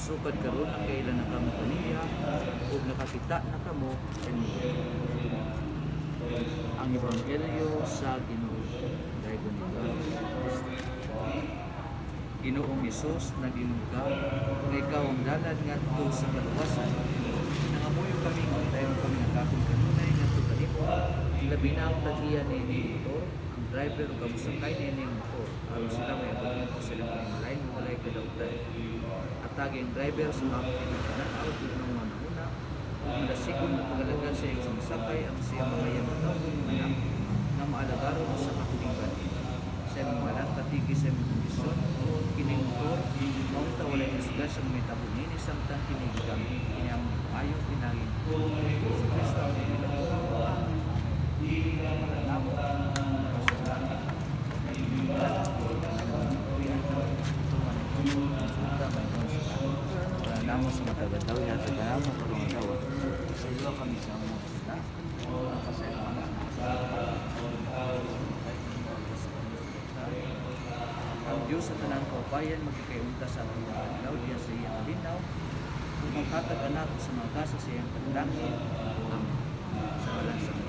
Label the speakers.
Speaker 1: magsukad karon na kailan na kamo kaniya ug nakakita na kamo kanila. Ang Ebanghelyo sa Ginoo. Daygon ni Ginoong Hesus nagingga nga ikaw ang dalan ngadto sa kaluwasan. Nangamuyo kami kung dayon kami nakakong kanunay ngadto kanimo. Labi na ang tagiyan ni motor, ang driver ug ang sakay ni motor. Aron sila may abot sila ng malain walay kadautan. Atagi ang driver sa mga pinagkananaw ug nang manuna ug malasigon na pagalagan sa iyang sakay ang siya mga yamataw anak na maalagaron sa kakuliban. Sa mga anak katigi sa mga kondisyon kining motor maunta walay isga sa may tabunin samtang kinigang kiniang ayong pinangin si Kristo ang ginagawa namo namo sa matagataw yan sa kanamo karong tawa sa iyo kami sa mga kasi ang Diyos sa tanang kaubayan magkikayunta sa atong adlaw diya sa iyang linaw ug maghatag anak sa mga kasa sa iyang panalangin. Amen. Sa ngalan sa